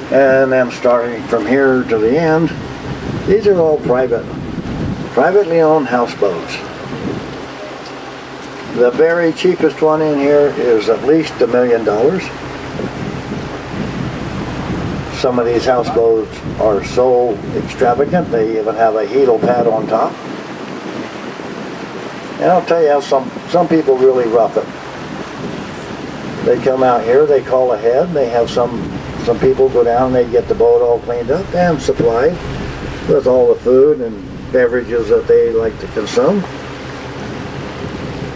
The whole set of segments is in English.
And then starting from here to the end, these are all privately owned houseboats. The very cheapest one in here is at least $1 million. Some of these houseboats are so extravagant, they even have a heel pad on top. And I'll tell you how some people really rough it. They come out here, they call ahead, they have some people go down and they get the boat all cleaned up and supplied with all the food and beverages that they like to consume.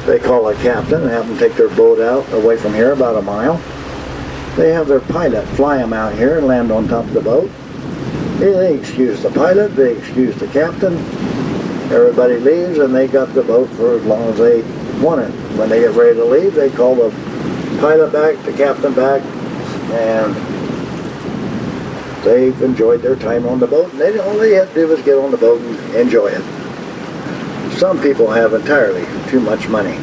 They call a captain and have them take their boat out away from here about a mile. They have their pilot fly them out here and land on top of the boat. They excuse the pilot, they excuse the captain. Everybody leaves and they got the boat for as long as they want it. When they get ready to leave, they call the pilot back, the captain back, and they've enjoyed their time on the boat. And all they have to do is get on the boat and enjoy it. Some people have entirely too much money.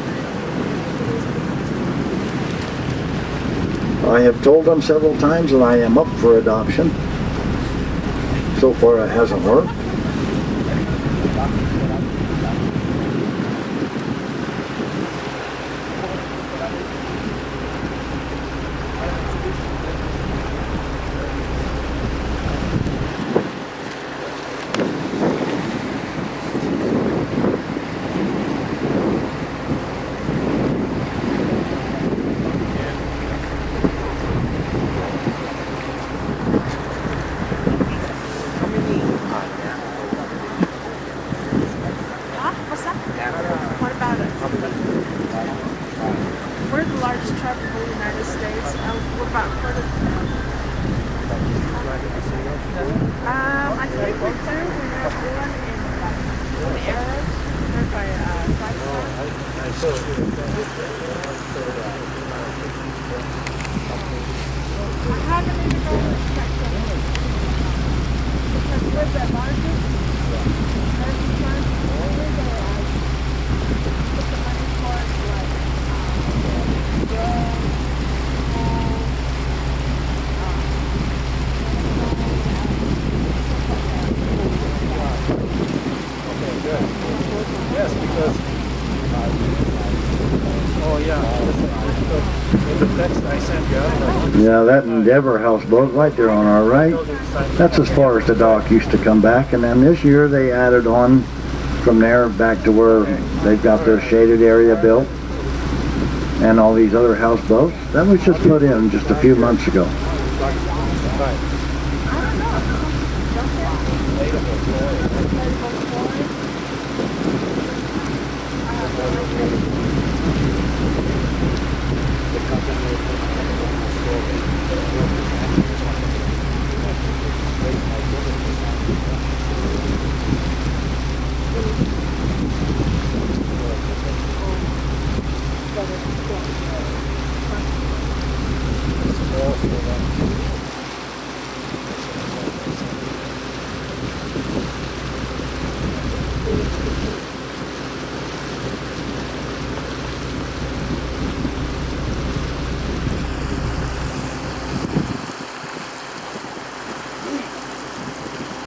I have told them several times that I am up for adoption. So far it hasn't worked. We're the largest tribe in the United States. We're about I think we do. We have one in the Arabs. They're by Pakistan. I haven't even gone to check them. Because we're the largest. Every time we're there, I put the money towards like Yes, because the text I sent you. Yeah, that Endeavor houseboat right there on our right, that's as far as the dock used to come back. And then this year they added on from there back to where they've got their shaded area built and all these other houseboats. That was just put in just a few months ago.